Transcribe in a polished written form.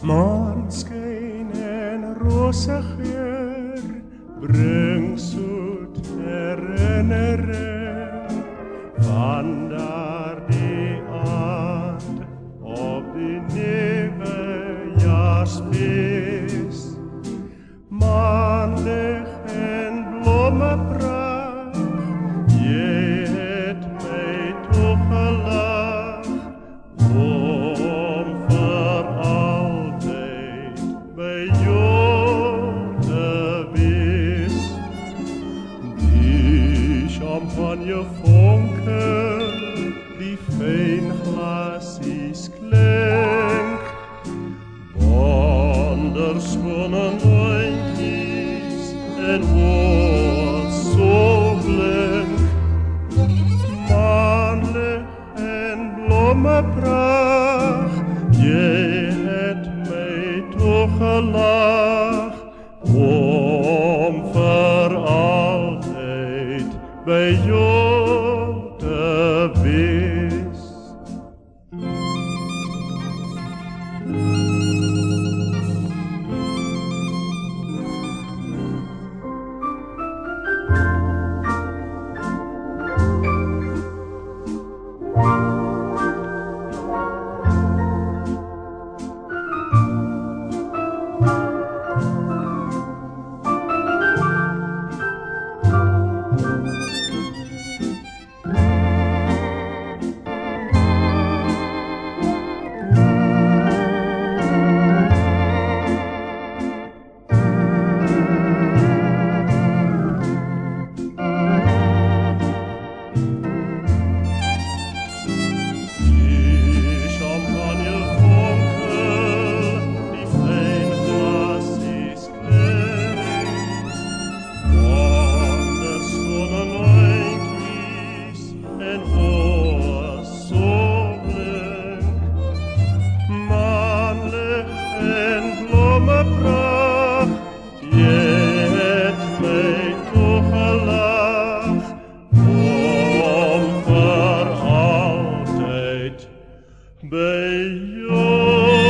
Maanskyn en rose geur bring soet herinnering van daardie aand op die nuwejaarsfees. Maanlig en blommepracht, jy het my toegelag om vir altyd by jou te wees. Die champagne vonkel, die fyn glasies klink, wonderskone noontjies en woord so blink. Maanlig en blommepracht, jy het my toegelag om vir altyd by jou te wees. By jou